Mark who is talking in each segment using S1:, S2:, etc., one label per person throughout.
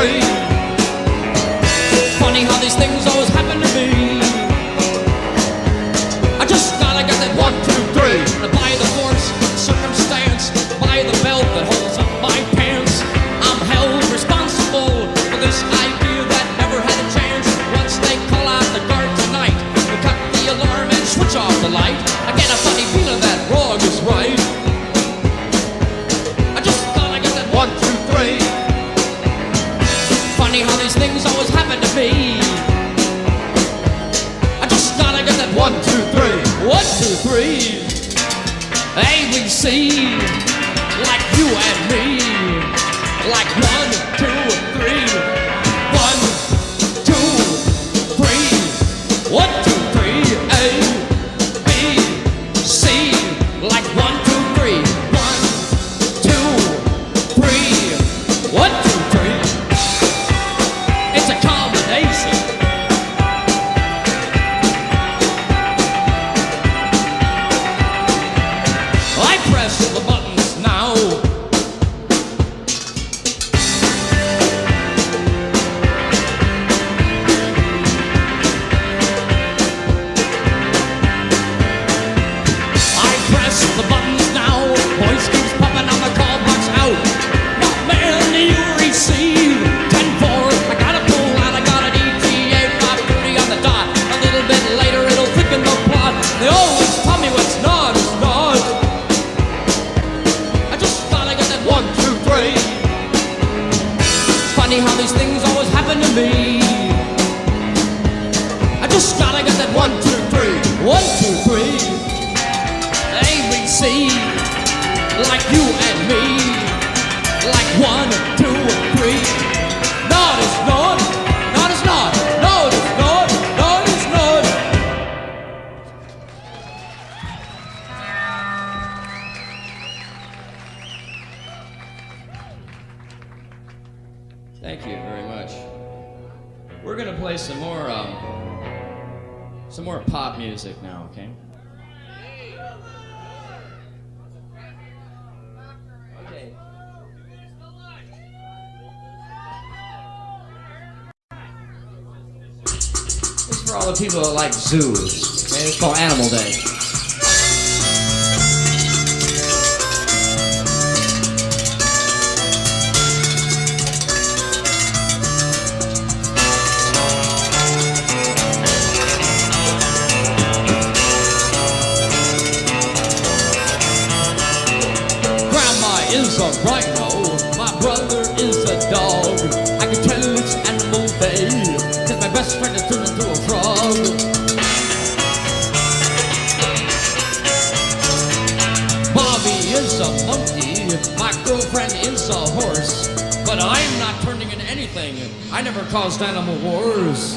S1: three. Funny how these things always happen to me. I just gotta get that 1, 2, 3. And by the force of circumstance, by the belt that holds up my pants, I'm held responsible for this idea that never had a chance. Once they call out the guard tonight, we cut the alarm and switch off the light. I get a funny feeling that wrong is right. I just gotta get that 1, 2, 3. Funny how these things always happen to me. I just gotta get that 1, 2, 3. 1, 2, 3. ABC, like you and me. Like 1, 2, 3. 1, 2, 3. 1, 2, 3. A, B, C. Like 1, 2, 3. 1, 2, 3. 1, 2, 3. It's a combination. I press the buttons now. I press the buttons now. Voice keeps popping on the call box out. What man do you receive? 10-4. I got a pull out. I got an ETA 5:30 on the dot. A little bit later it'll thicken the plot. They always tell me what's not is not. I just gotta get that 1, 2, 3. It's funny how these things always happen to me. I just gotta get that 1, 2, 3. 1, 2, 3. ABC, like you and me. Like 1, 2, 3. Not is not. Not is not. Not is not. Not is not. Thank you very much. We're gonna play some more pop music now, okay? Okay. This is for all the people that like zoos. Okay, it's called Animal Day. Is a rhino, my brother is a dog. I can tell it's Animal Day, cause my best friend is turned into a frog. Bobby is a monkey, my girlfriend is a horse. But I'm not turning into anything, I never caused animal wars.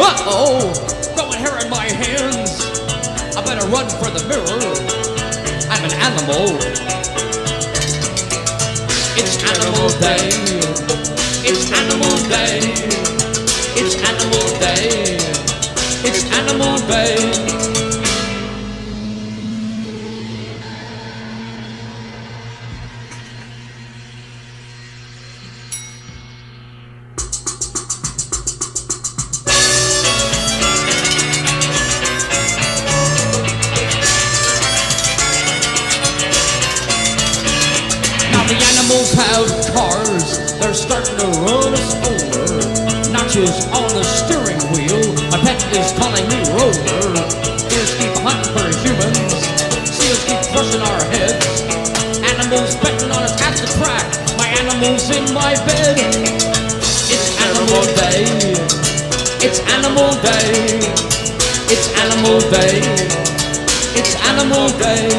S1: Uh-oh, throwing hair in my hands. I better run for the mirror. I'm an animal. It's Animal Day. It's Animal Day. It's Animal Day. It's Animal Day. Animals have cars, they're starting to run us over. Notches on the steering wheel, my pet is calling me rover. Deers keep hunting for humans, seals keep crushing our heads. Animals betting on us at the track, my animal's in my bed. It's Animal Day, it's Animal Day, it's Animal Day, it's Animal Day.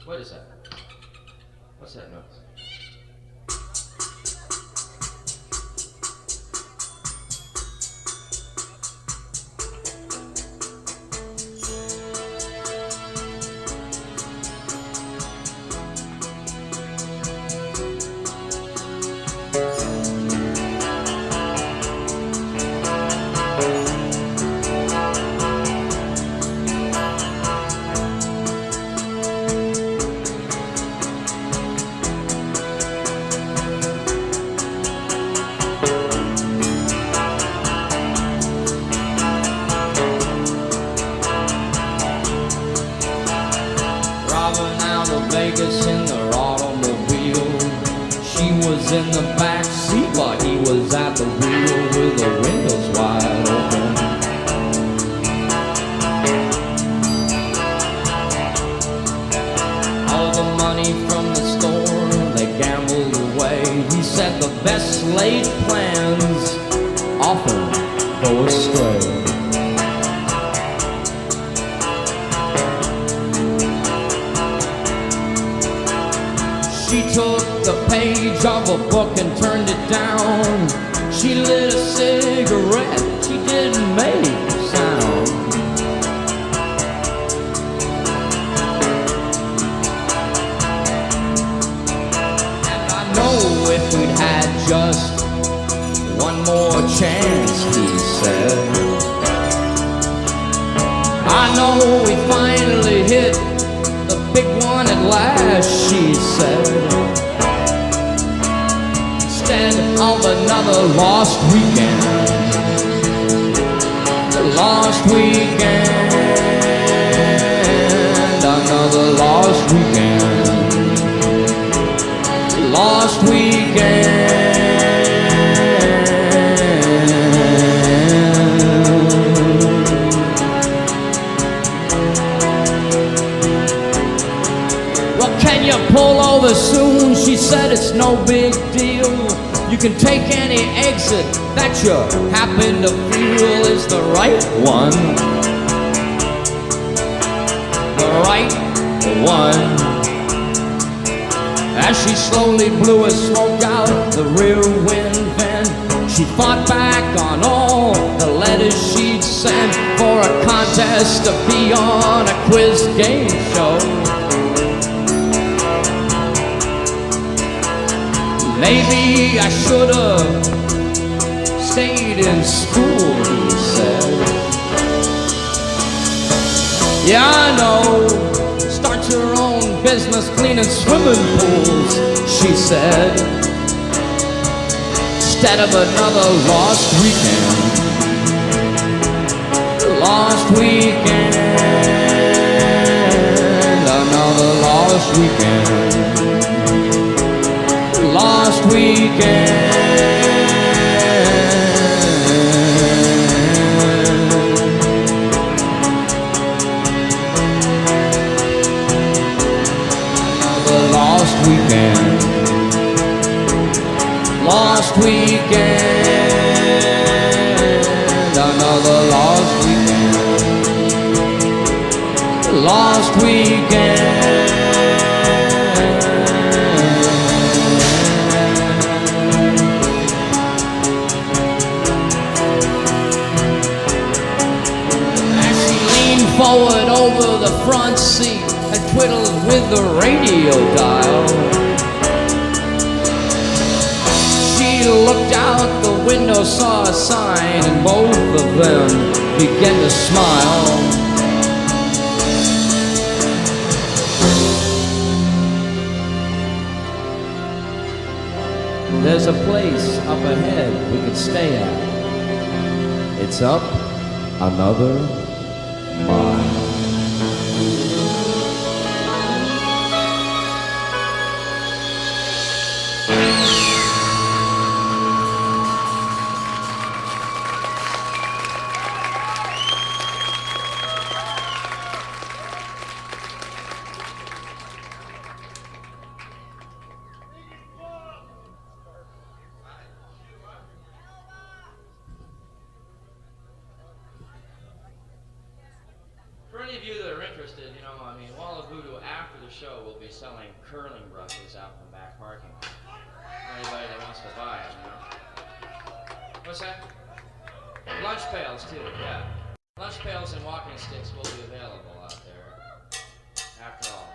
S1: What is that? What's that noise? Vegas in their automobile. She was in the back seat while he was at the wheel with the windows wide open. All the money from the store they gambled away. He said the best laid plans often go astray. She took the page of a book and turned it down. She lit a cigarette, she didn't make a sound. And I know if we'd had just one more chance, he said, I know we finally hit the big one at last, she said. Instead of another lost weekend, lost weekend, another lost weekend, lost weekend. Pull over soon, she said, it's no big deal. You can take any exit that you happen to feel is the right one. The right one. As she slowly blew her smoke out the rear wind vent, she thought back on all the letters she'd sent for a contest to be on a quiz game show. Maybe I should've stayed in school, he said. Yeah, I know, start your own business cleaning swimming pools, she said. Instead of another lost weekend, lost weekend, another lost weekend. Lost weekend. Another lost weekend. Lost weekend. Another lost weekend. Lost weekend. Forward over the front seat and twiddled with the radio dial. She looked out the window, saw a sign, and both of them began to smile. There's a place up ahead we could stay at. It's up another mile. For any of you that are interested, I mean, Wall of Voodoo after
S2: the show, we'll be selling curling brushes out in the back parking lot. Anybody that wants to buy them, you know? What's that? Lunch pails, too, yeah. Lunch pails and walking sticks will be available out there, after all.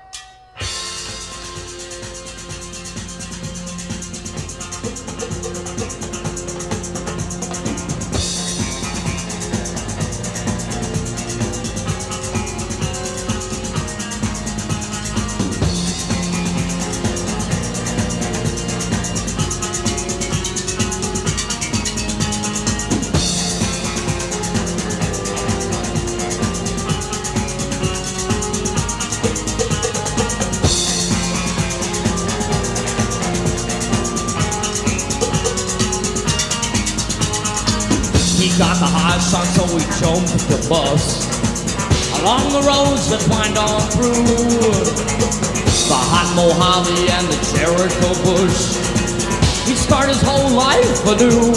S1: Got the high sun, so we jumped the bus along the roads that wind on through the hot Mojave and the Jericho bush. He'd start his whole life anew,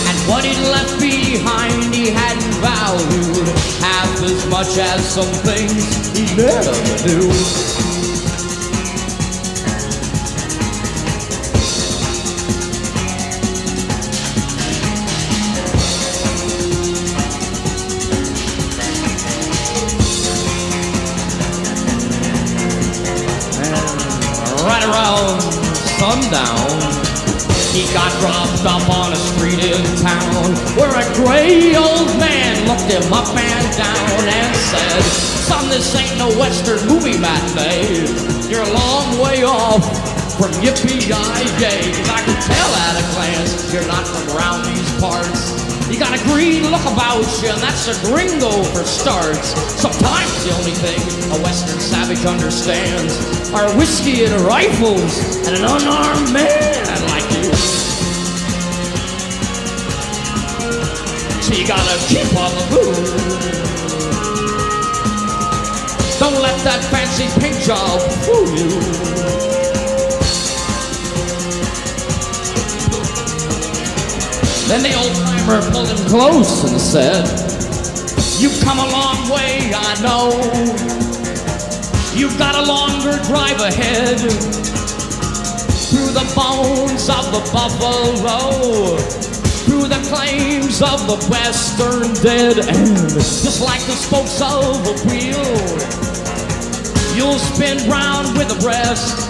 S1: and what he'd left behind he hadn't valued half as much as some things he never knew. Around sundown, he got dropped up on a street in town where a gray old man looked him up and down and said, "Son, this ain't no Western movie matinee. You're a long way off from yippee-yi-yay. 'Cause I can tell at a glance you're not from around these parts. You got a green look about you, and that's a gringo for starts. Sometimes the only thing a Western savage understands are whiskey and rifles and an unarmed man like you. So you gotta keep on the move. Don't let that fancy paint job fool you." Then the old-timer pulled him close and said, "You've come a long way, I know. You've got a longer drive ahead through the bones of the buffalo, through the claims of the Western dead, and just like the spokes of a wheel, you'll spin round with the rest.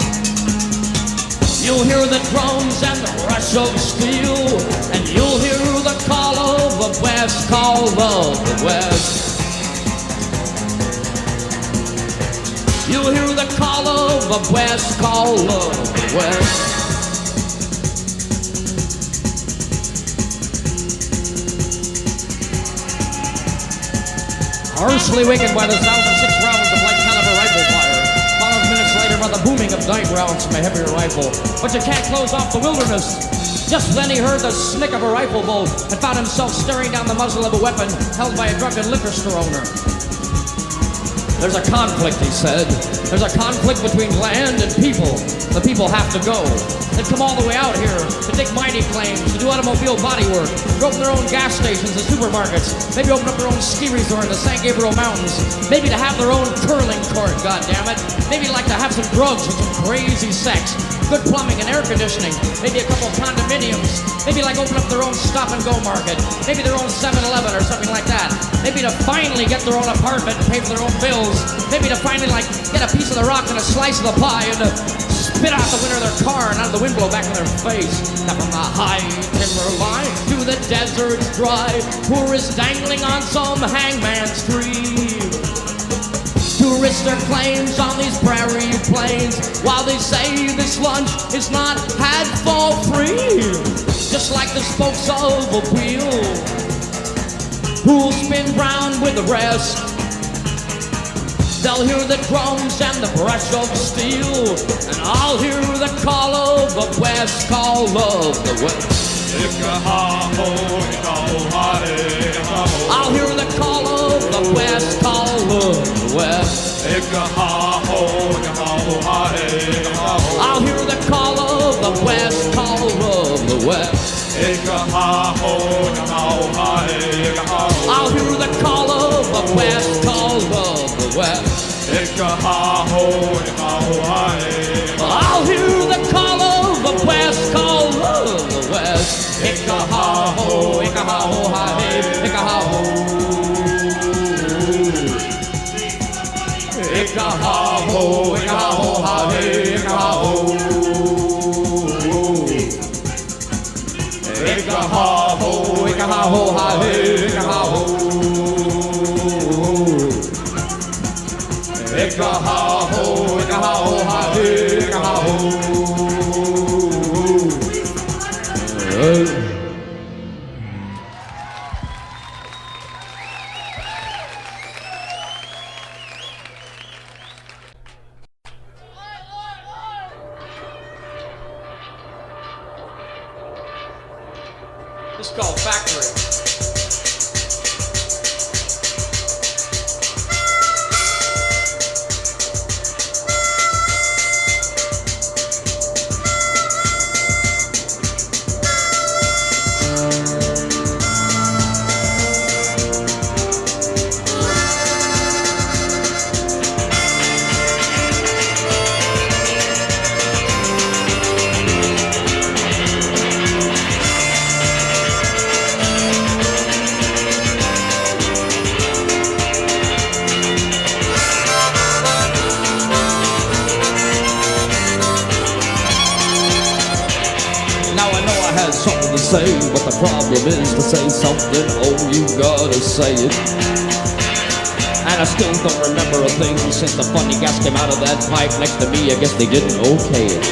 S1: You'll hear the drums and the rush of steel, and you'll hear the call of the West, call of the West. You'll hear the call of the West, call of the West." Harshly wakened by the sound of 6 rounds of light caliber rifle fire, followed minutes later by the booming of 9 rounds from a heavier rifle. But you can't close off the wilderness. Just then he heard the snick of a rifle bolt and found himself staring down the muzzle of a weapon held by a drunken liquor store owner. "There's a conflict," he said. "There's a conflict between land and people. The people have to go. They've come all the way out here to dig mining claims, to do automobile bodywork, to open their own gas stations and supermarkets, maybe open up their own ski resort in the San Gabriel Mountains, maybe to have their own curling court, goddammit, maybe like to have some drugs and some crazy sex, good plumbing and air conditioning, maybe a couple condominiums, maybe like open up their own stop-and-go market, maybe their own 7-Eleven or something like that, maybe to finally get their own apartment and pay for their own bills, maybe to finally like get a piece of the rock and a slice of the pie and spit out the window of their car and out of the wind blow back in their face. Now from the high timber line to the desert's dry, tourists dangling on some hangman's tree. Tourists their claims on these prairie plains, while they say this lunch is not had for free. Just like the spokes of a wheel, who'll spin round with the rest. They'll hear the drums and the brush of steel, and I'll hear the call of the West, call of the West. I'll hear the call of the West, call of the West. I'll hear the call of the West, call of the West. I'll hear the call of the West, call of the West. I'll hear the call of the west, call of the west. Ika-ha-ho, ika-ha-ho, hi-hey, ika-ha-ho. Ika-ha-ho, ika-ha-ho, hi-hey, ika-ha-ho. Ika-ha-ho, ika-ha-ho, hi-hey, ika-ha-ho. Ika-ha-ho, ika-ha-ho, hi-hey, ika-ha-ho.
S2: This is called Factory.
S1: Something to say, but the problem is to say something, oh, you gotta say it. And I still don't remember a thing since the funny gas came out of that pipe next to me. I guess they didn't okay it.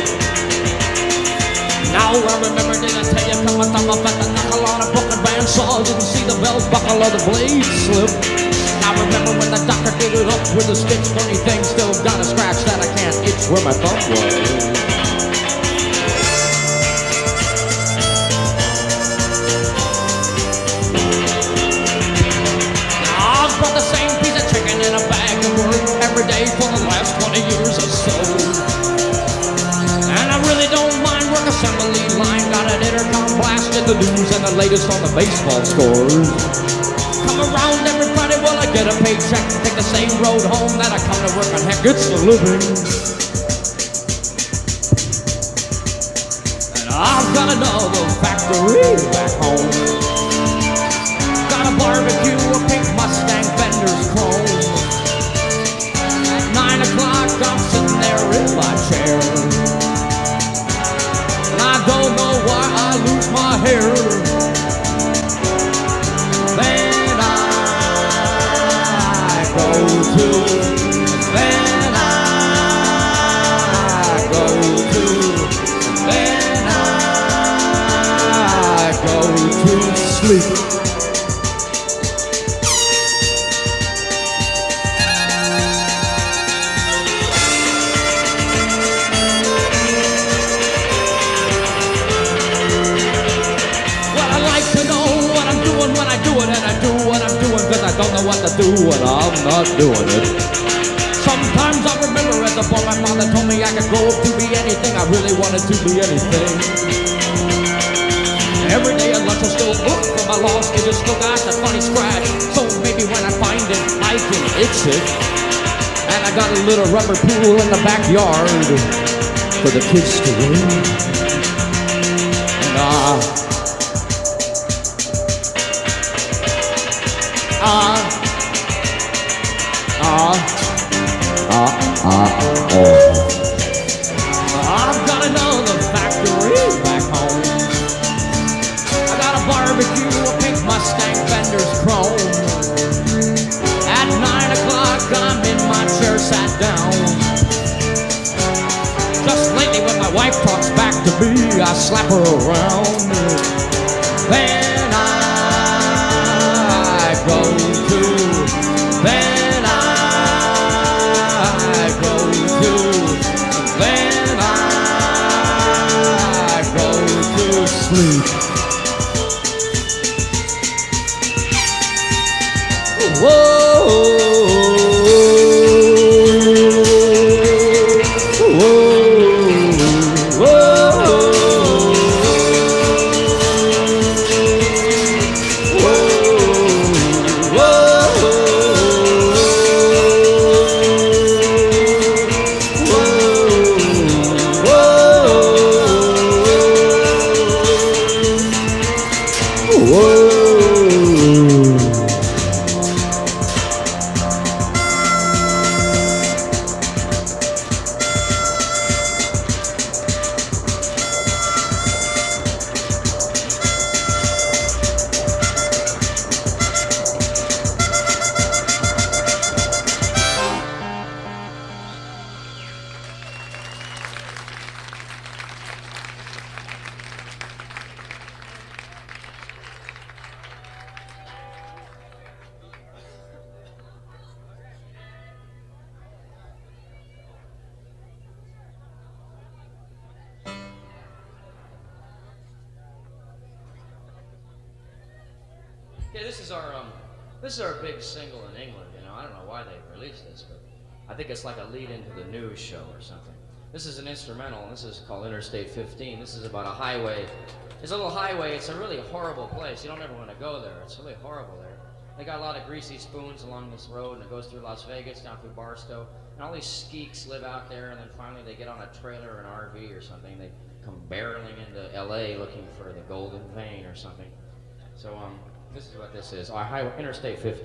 S1: Now I remember, did I tell you, come on, thumb up at the knuckle on a broken bandsaw, didn't see the belt buckle or the blade slip. I remember when the doctor did it up with a stitch, funny thing, still got a scratch that I can't itch where my thumb was. Every day for the last 20 years or so. And I really don't mind work assembly line. Got an intercom blasting the news and the latest on the baseball scores. Come around every Friday while I get a paycheck. Take the same road home that I come to work on. Heck, it's a living. And I've got another factory back home. Got a barbecue, a pink Mustang, Fender's chrome. 9 o'clock, I'm sitting there in my chair. And I don't know why I lose my hair. Then I go to, then I go to, then I go to sleep. I don't know what to do when I'm not doing it. Sometimes I remember as a boy my father told me I could grow up to be anything. I really wanted to be anything. Every day at lunch I still look for my lost kid. It's still got that funny scratch. So maybe when I find it, I can itch it. And I got a little rubber pool in the backyard for the kids to win. I've got another factory back home. I got a barbecue, a pink Mustang, Fender's chrome. At 9 o'clock, I'm in my chair, sat down. Just lately when my wife talks back to me, I slap her around. Then I go to, then I go to, then I go to sleep. Whoa.
S2: Okay, this is our big single in England. You know, I don't know why they released this, but I think it's like a lead into the news show or something. This is an instrumental, and this is called Interstate 15. This is about a highway. It's a little highway. It's a really horrible place. You don't ever want to go there. It's really horrible there. They got a lot of greasy spoons along this road, and it goes through Las Vegas, down through Barstow, and all these skeeks live out there, and then finally they get on a trailer or an RV or something. They come barreling into LA looking for the golden vein or something. So this is what this is. Our highway, Interstate 15.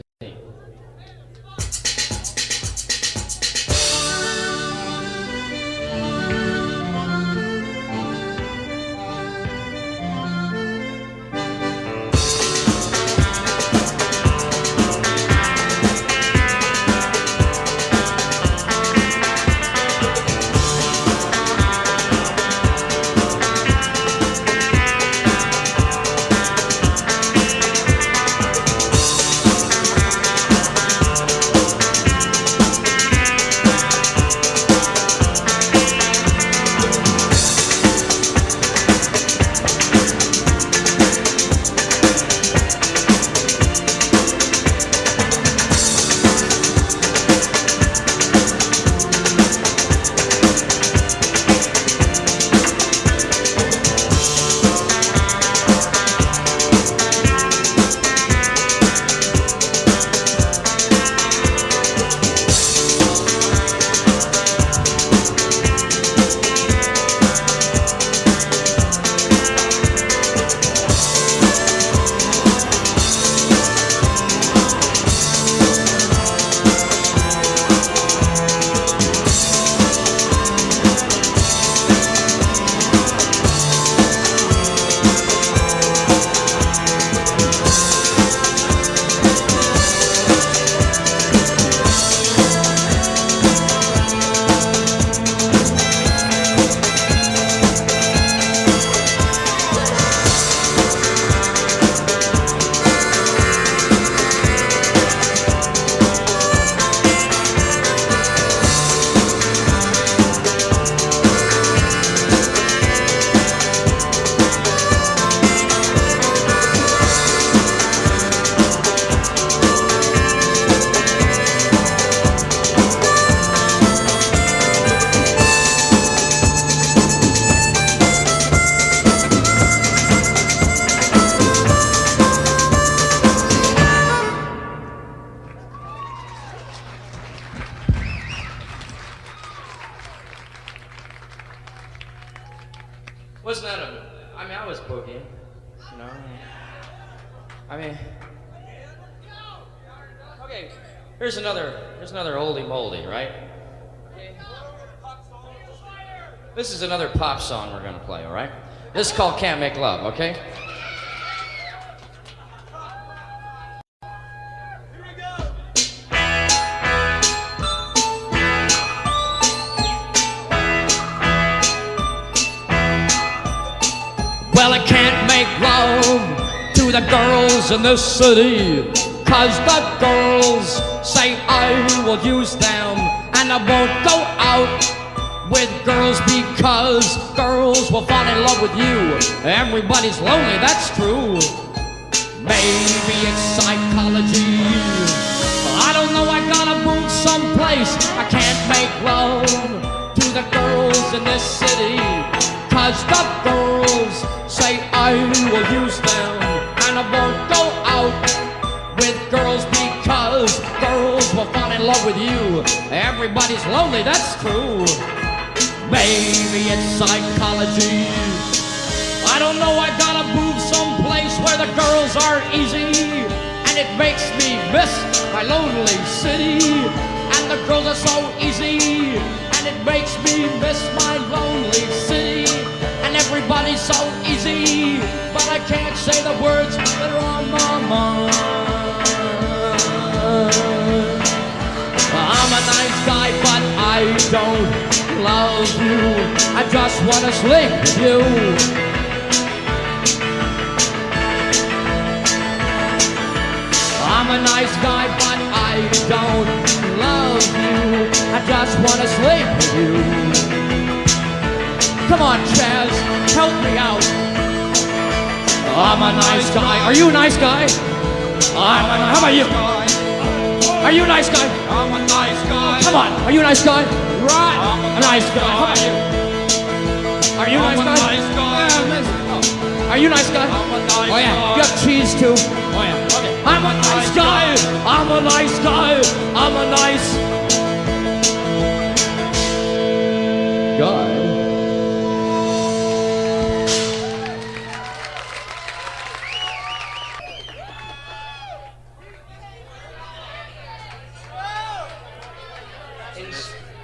S2: Wasn't that I mean, I was boogieing, you know. I mean, okay, here's another oldie moldy, right? Okay. This is another pop song we're gonna play, all right? This is called Can't Make Love, okay?
S1: Well, I can't make love to the girls in this city, 'cause the girls say I will use them, and I won't go out with girls because girls will fall in love with you. Everybody's lonely, that's true. Maybe it's psychology. I don't know, I gotta move someplace. I can't make love to the girls in this city, 'cause the girls say I will use them, and I won't go out with girls because girls will fall in love with you. Everybody's lonely, that's true. Maybe it's psychology. I don't know, I gotta move someplace where the girls are easy, and it makes me miss my lonely city. And the girls are so easy, and it makes me miss my lonely city. And everybody's so easy, but I can't say the words that are on my mind. I'm a nice guy, but I don't love you. I just wanna sleep with you. I'm a nice guy, but I don't love you. I just wanna sleep with you. Come on, Chaz, help me out. I'm a nice guy. Are you a nice guy? How about you? Are you a nice guy?
S3: I'm a nice guy.
S1: Come on, are you a nice guy?
S3: Right.
S1: A nice guy. How about you? Are you a nice
S3: I'm a
S1: guy?
S3: nice guy.
S1: Are you a nice guy?
S3: I'm a nice
S1: Oh yeah,
S3: guy.
S1: you have cheese too. Oh yeah, okay. I'm a nice guy. I'm a nice guy. I'm a nice guy.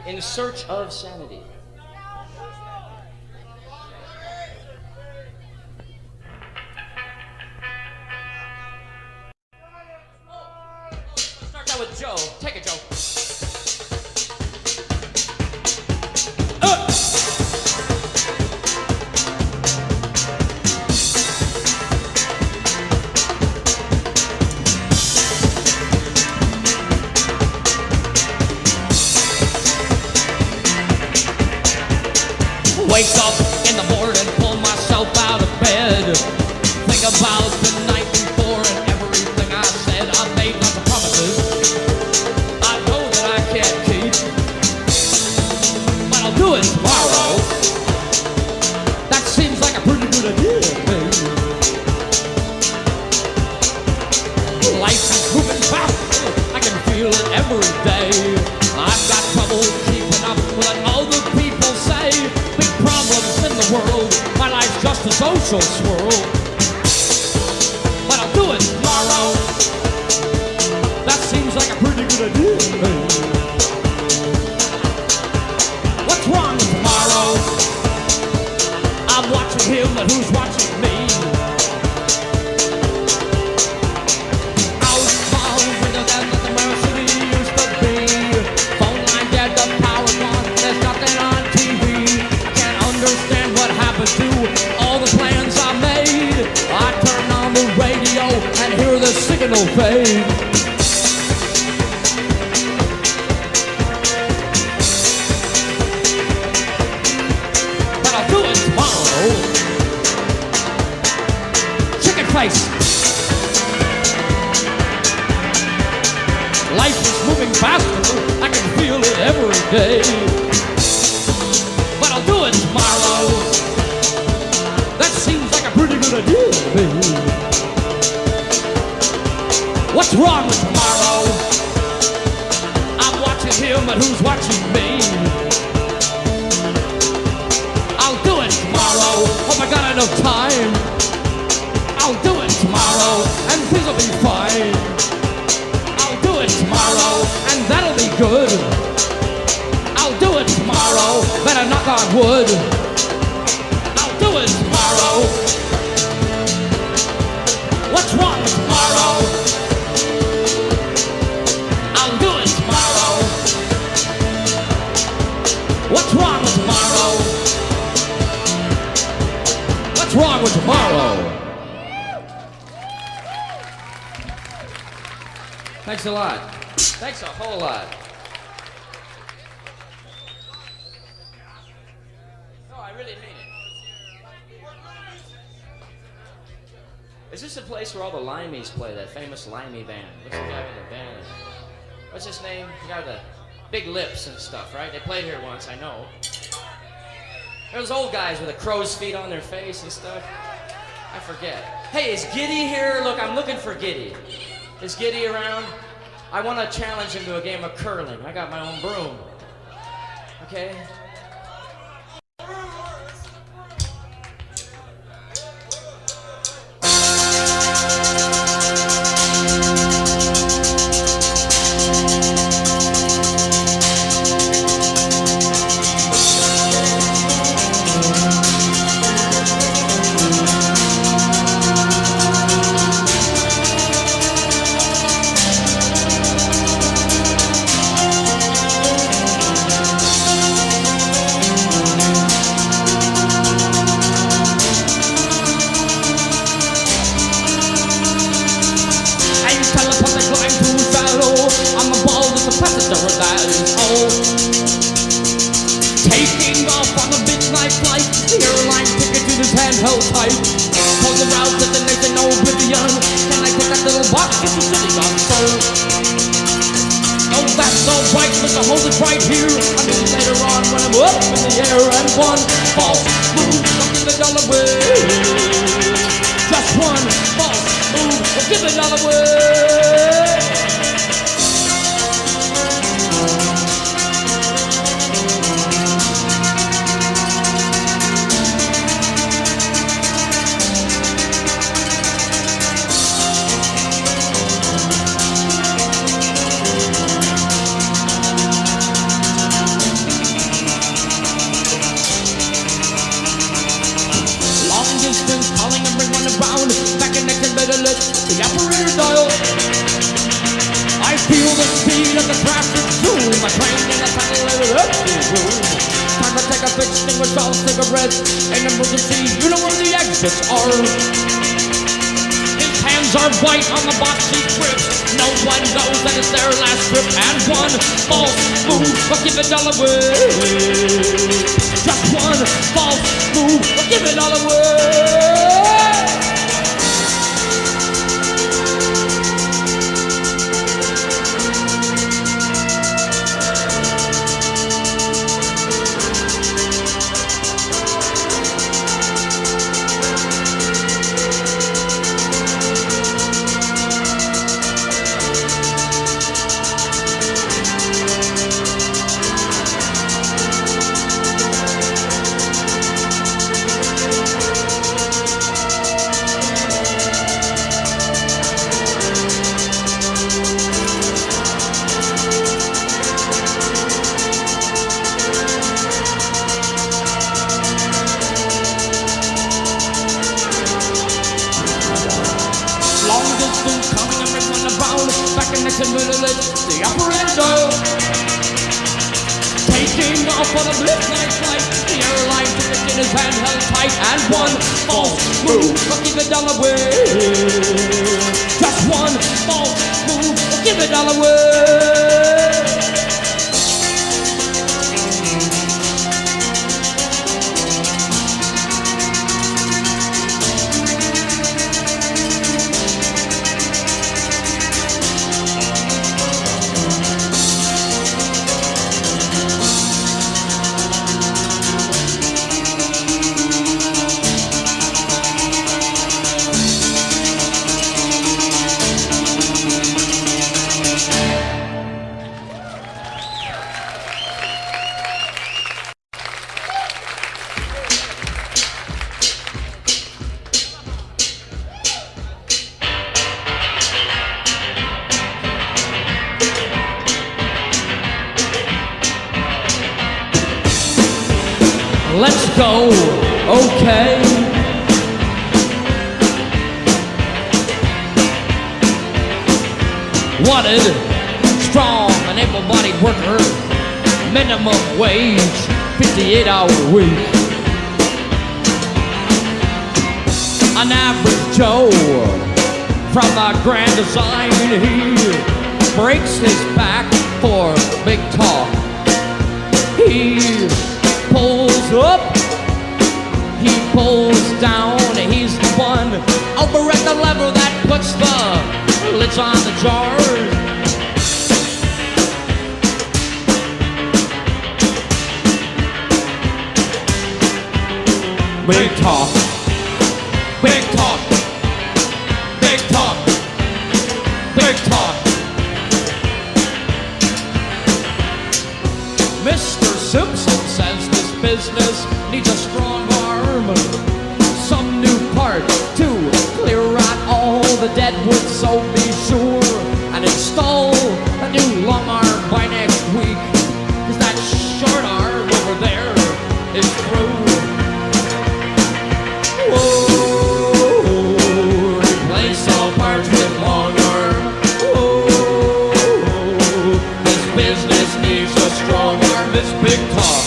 S2: In search of sanity. Start that with Joe. Take it, Joe.
S1: Wake up in the morning, pull myself out of bed. Think about the night before and everything I said. I made lots of promises I know that I can't keep, but I'll do it tomorrow. That seems like a pretty good idea, baby. Life is moving fast, I can feel it every day. I've got trouble keeping up with what other people say. Problems in the world, my life's just a social swirl, but I'll do it tomorrow. That seems like a pretty good idea, baby. What's wrong with tomorrow? I'm watching him, but who's watching me? Out my window, there's nothing where a city used to be. Phone line dead, the power gone, there's nothing on TV. Understand what happened to all the plans I made. I turn on the radio and hear the signal fade. But I'll do it tomorrow. Chicken face. Life is moving faster, I can feel it every day. I'll do it tomorrow. That seems like a pretty good idea, baby. What's wrong with tomorrow? I'm watching him, but who's watching me? I'll do it tomorrow. Hope I got enough time. I'll do it tomorrow, and things will be fine. I'll do it tomorrow, and that'll be good. I'll do it tomorrow, better knock on wood. I'll do it tomorrow. What's wrong with tomorrow? I'll do it tomorrow. What's wrong with tomorrow? What's wrong with tomorrow?
S2: Thanks a lot. Thanks a whole lot. I really mean it. Is this the place where all the Limeys play, that famous Limey band? What's the guy with the band? What's his name? The guy with the big lips and stuff, right? They played here once, I know. Those old guys with the crow's feet on their face and stuff. I forget. Hey, is Giddy here? Look, I'm looking for Giddy. Is Giddy around? I want to challenge him to a game of curling. I got my own broom. Okay?
S1: Taking off on a midnight flight, the airline ticket in his hand held tight. Pulls around to the nation oblivion. Can I take that little box that the city got served. Oh, that's all right, Mr. Hold it right here. I mean later on when I'm up in the air and one false move, I'll give it all away. Just one false move, I'll give it all away. Calling everyone around, back and neck and better let the operator dial. I feel the speed of the traffic zoom. My train in a tunnel in an empty room. Time to take a big extinguish all cigarettes. An emergency, you know where the exits are. His hands are white on the box he grips. No one knows that it's their last trip. And one false move will give it all away. Just one false move will give it all away. The operator dial. Taking off on a midnight flight. The airline ticket in his hand held tight. And one false move will give it all away. Just one false move will give it all away. Let's go, okay. Wanted, strong and able-bodied worker, minimum wage, 58-hour week. An average Joe from the Grand Design, he breaks his back for big talk. He pulls up, he pulls down, he's the one over at the lever that puts the lids on the jars. Big talk, big talk, big talk, big talk. Mr. Simpson says this business needs a strong arm, some new part to clear out all the dead wood, so be sure and install a new long arm by next week, 'cause that short arm over there is through. Whoa, replace all parts with long arm. Whoa, this business needs a strong arm, this big talk.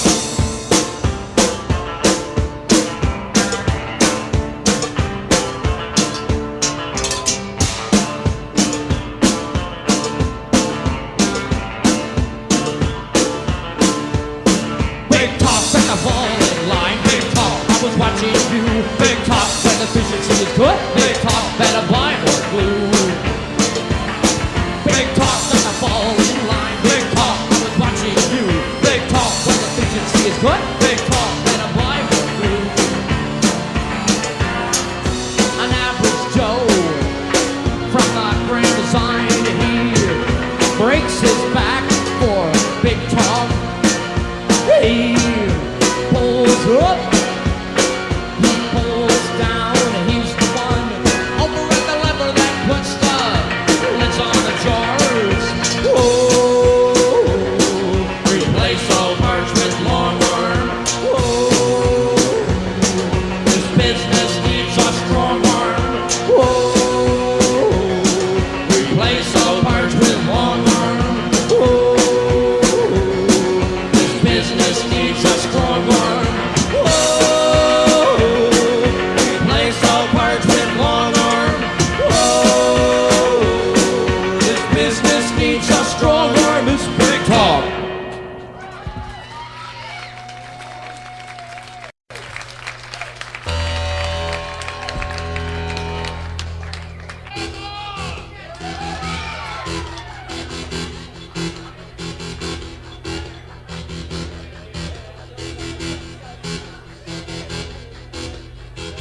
S1: Watching you, big talk, when efficiency is good, big talk, better blind or glue. cut, big talk, and a Bible through. An average Joe from the Grand Design here breaks his back for big talk. He pulls up, he pulls down, he's the one over at the lever that puts the lids on the jars. Whoa, replace old parts with Longarm. Whoa, this business needs a strong arm. Whoa, replace old parts with Longarm. Whoa, this business needs a strong arm. Whoa, replace all parts with Longarm. Whoa, this business needs a strong arm. It's big talk.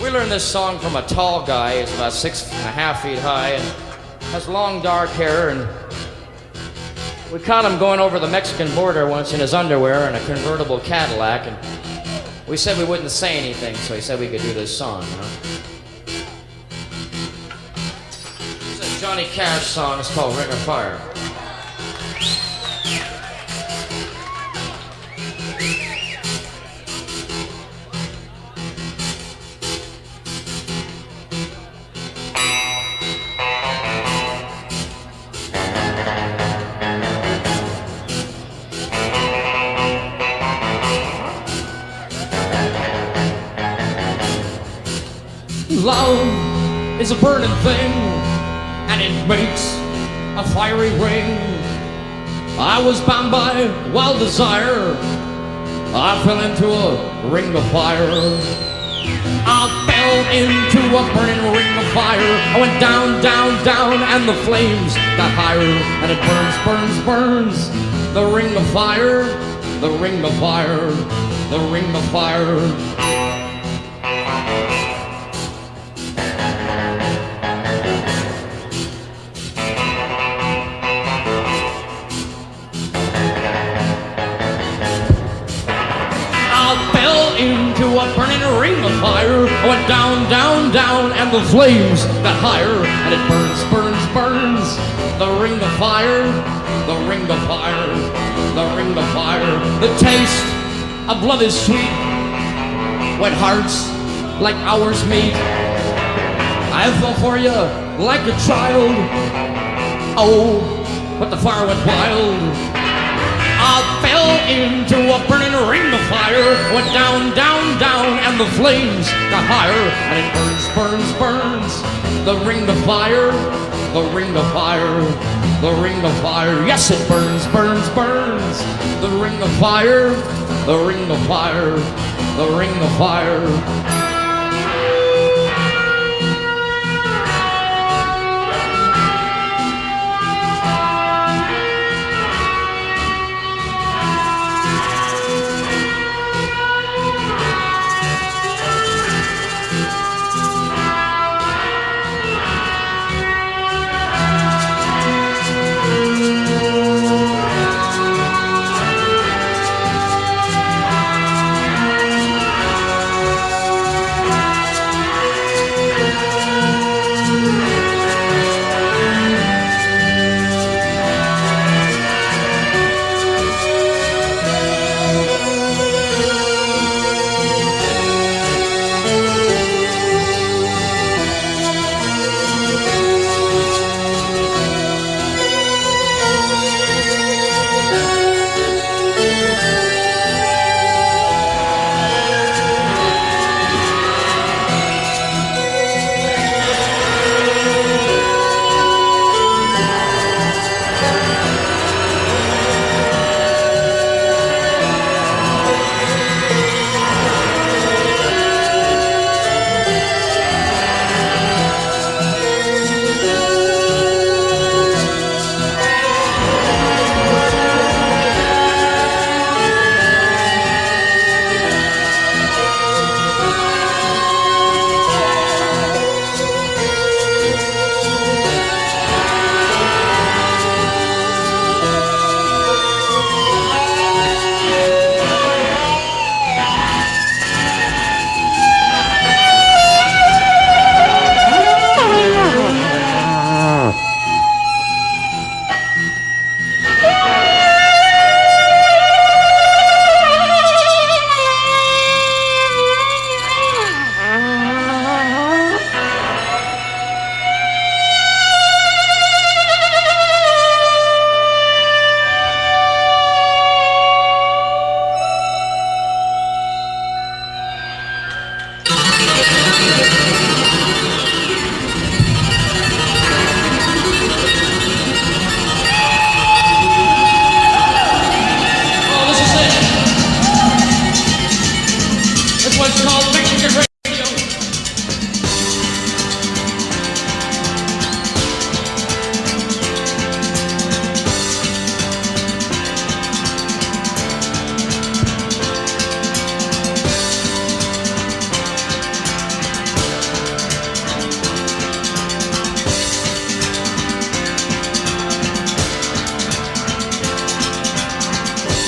S2: We learned this song from a tall guy. He's about 6.5 feet high and has long dark hair. And we caught him going over the Mexican border once in his underwear in a convertible Cadillac. And we said we wouldn't say anything, so he said we could do this song, you know? It's a Johnny Cash song. It's called Ring of Fire.
S1: Love is a burning thing, and it makes a fiery ring. I was bound by wild desire. I fell into a ring of fire. I fell into a burning ring of fire. I went down, down, down, and the flames got higher. And it burns, burns, burns. The ring of fire, the ring of fire, the ring of fire. Into a burning ring of fire. I went down, down, down, and the flames got higher. And it burns, burns, burns. The ring of fire, the ring of fire, the ring of fire. The taste of love is sweet when hearts like ours meet. I fell for you like a child. Oh, but the fire went wild. I fell into a burning ring of fire. Went down, down, down, and the flames got higher. And it burns, burns, burns. The ring of fire, the ring of fire, the ring of fire. Yes, it burns, burns, burns. The ring of fire, the ring of fire, the ring of fire. What's called Mexican Radio.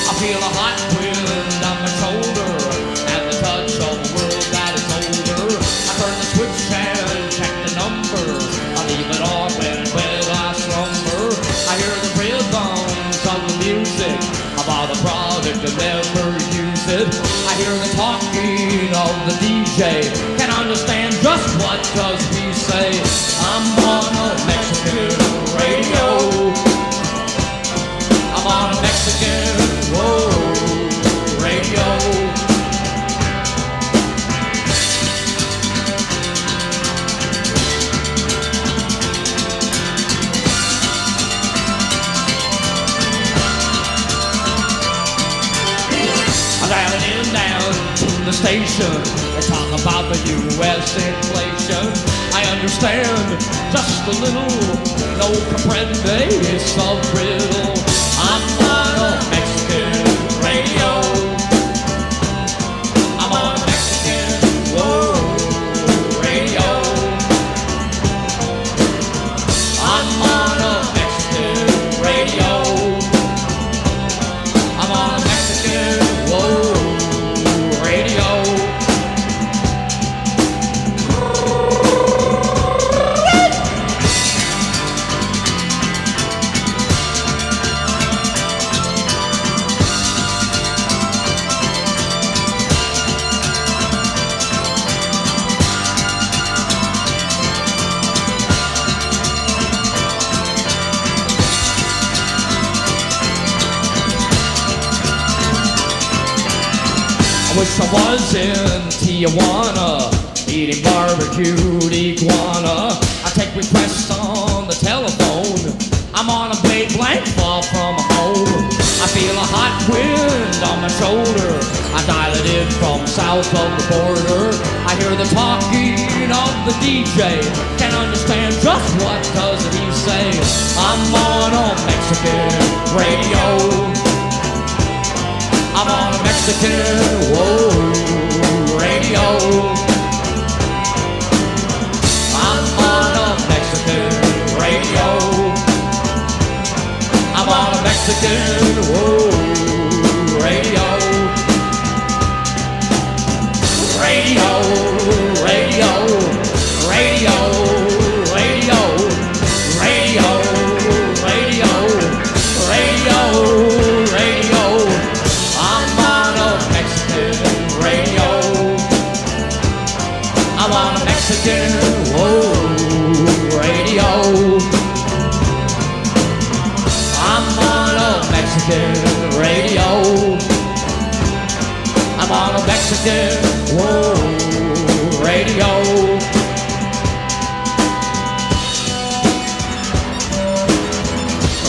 S1: I feel a hot wind on my shoulder and the touch of a world that is older. I turn the switch and check the number. I leave it on when in bed I slumber. I hear the rhythms of the music about a product and never use it. I hear the talking of the DJ. Can't understand just what does he say. I'm on a Mexican radio. I'm on a Mexican radio. I'm dialing in down to the station. They talk about the U.S. inflation. I understand just a little. No comprende, it's a riddle. I'm on a Mexican radio. I'm on a Mexican radio. I'm on a Mexican radio. I'm on a Mexican radio. Wish I was in Tijuana, eating barbecued iguana. I take requests on the telephone. I'm on a blade blank fall from home. I feel a hot wind on my shoulder. I dial it in from south of the border. I hear the talking of the DJ. Can't understand just what does he say. I'm on a Mexican radio. I'm on a Mexican radio. I'm on a Mexican radio. I'm on a Mexican radio. Radio, radio, radio, radio, radio, radio, radio, radio. I'm on a Mexican radio. I'm on a Mexican radio. I'm on a Mexican radio. I'm on a Mexican radio.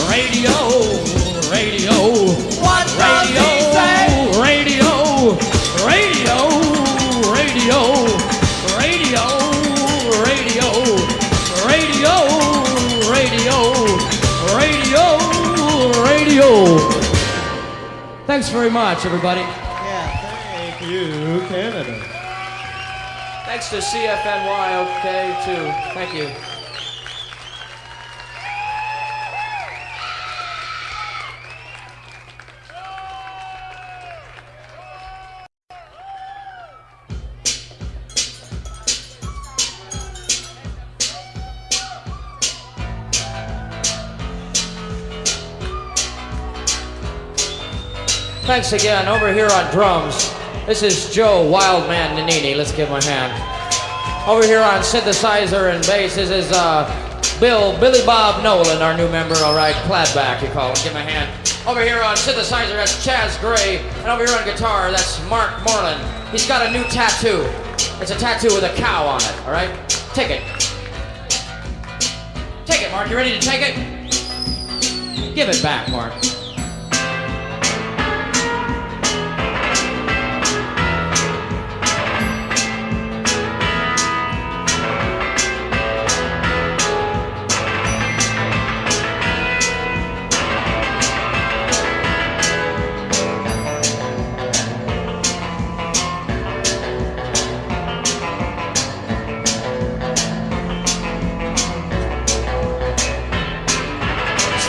S1: Radio, radio.
S3: What does he say?
S1: Radio, radio, radio, radio, radio, radio, radio, radio, radio. Thanks very much, everybody.
S4: Yeah, thank you, Canada.
S2: Thanks to CFNY, okay, too. Thank you. Thanks again. Over here on drums, this is Joe Wildman Nannini. Let's give him a hand. Over here on synthesizer and bass, this is Billy Bob Nolan, our new member. All right, Cladback, you call him. Give him a hand. Over here on synthesizer, that's Chaz Gray. And over here on guitar, that's Mark Moreland. He's got a new tattoo. It's a tattoo with a cow on it, all right? Take it. Take it, Mark. You ready to take it? Give it back, Mark.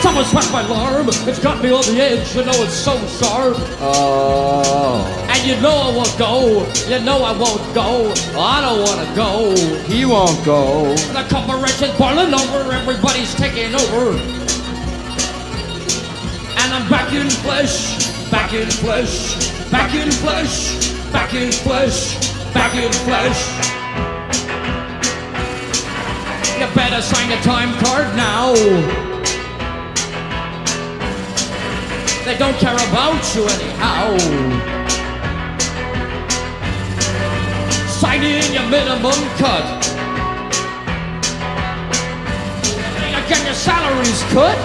S1: Someone smacked my alarm. It's got me on the edge. You know it's so sharp.
S3: Oh.
S1: And you know I won't go. You know I won't go. I don't want to go.
S3: He won't go.
S1: The corporation's boiling over. Everybody's taking over. And I'm back in flesh. Back in flesh. Back in flesh. Back in flesh. Back in flesh. You better sign the time card now. They don't care about you anyhow. Sign in your minimum cut. And again, your salary's cut.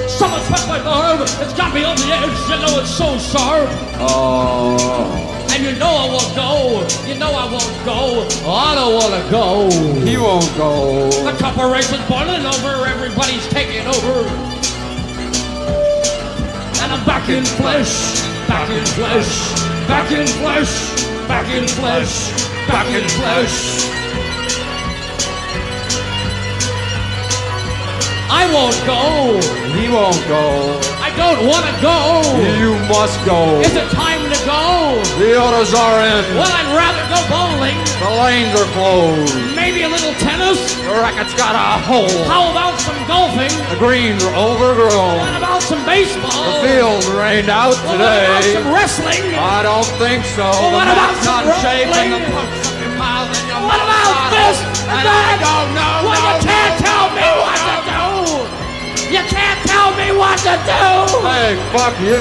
S1: Someone smacked my alarm. It's got me on the edge. You know it's so sharp.
S3: Oh.
S1: And you know I won't go. You know I won't go. I don't want to go.
S3: He won't go.
S1: The corporation's boiling over. Everybody's taking over. And I'm back in flesh. Back in flesh. Back in flesh. Back in flesh. Back in flesh. I won't go.
S3: He won't go.
S1: I don't want to go.
S3: You must go.
S1: Is it time to go?
S3: The orders are in.
S1: Well, I'd rather go bowling.
S3: The lanes are closed.
S1: Maybe a little tennis.
S3: The racket's got a hole.
S1: How about some golfing?
S3: The greens are overgrown.
S1: What about some baseball?
S3: The field rained out
S1: Well,
S3: today.
S1: what about some wrestling?
S3: I don't think so.
S1: Well, what
S3: the
S1: about
S3: mat's
S1: some
S3: not shape and the
S1: rolling?
S3: pokes up your mouth and your
S1: What
S3: mouth's
S1: about
S3: not
S1: this
S3: whole.
S1: and
S3: And I
S1: that?
S3: don't know.
S1: Well, you can't tell me what to do. You can't tell me what to do.
S3: Hey, fuck you.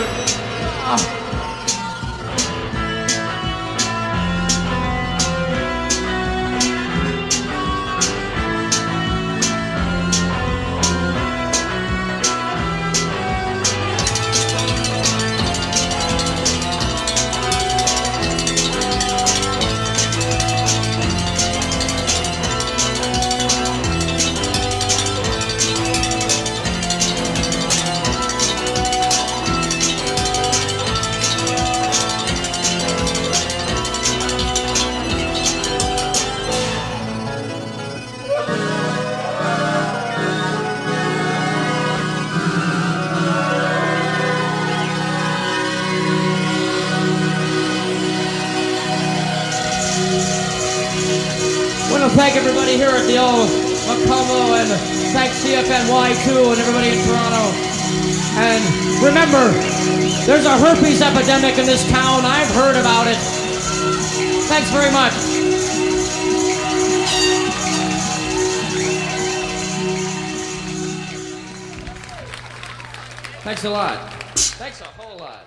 S1: I want to thank everybody here at the old Mocambo and thank CFNY2 and everybody in Toronto. And remember, there's a herpes epidemic in this town. I've heard about it. Thanks very much.
S2: Thanks a lot. Thanks a whole lot.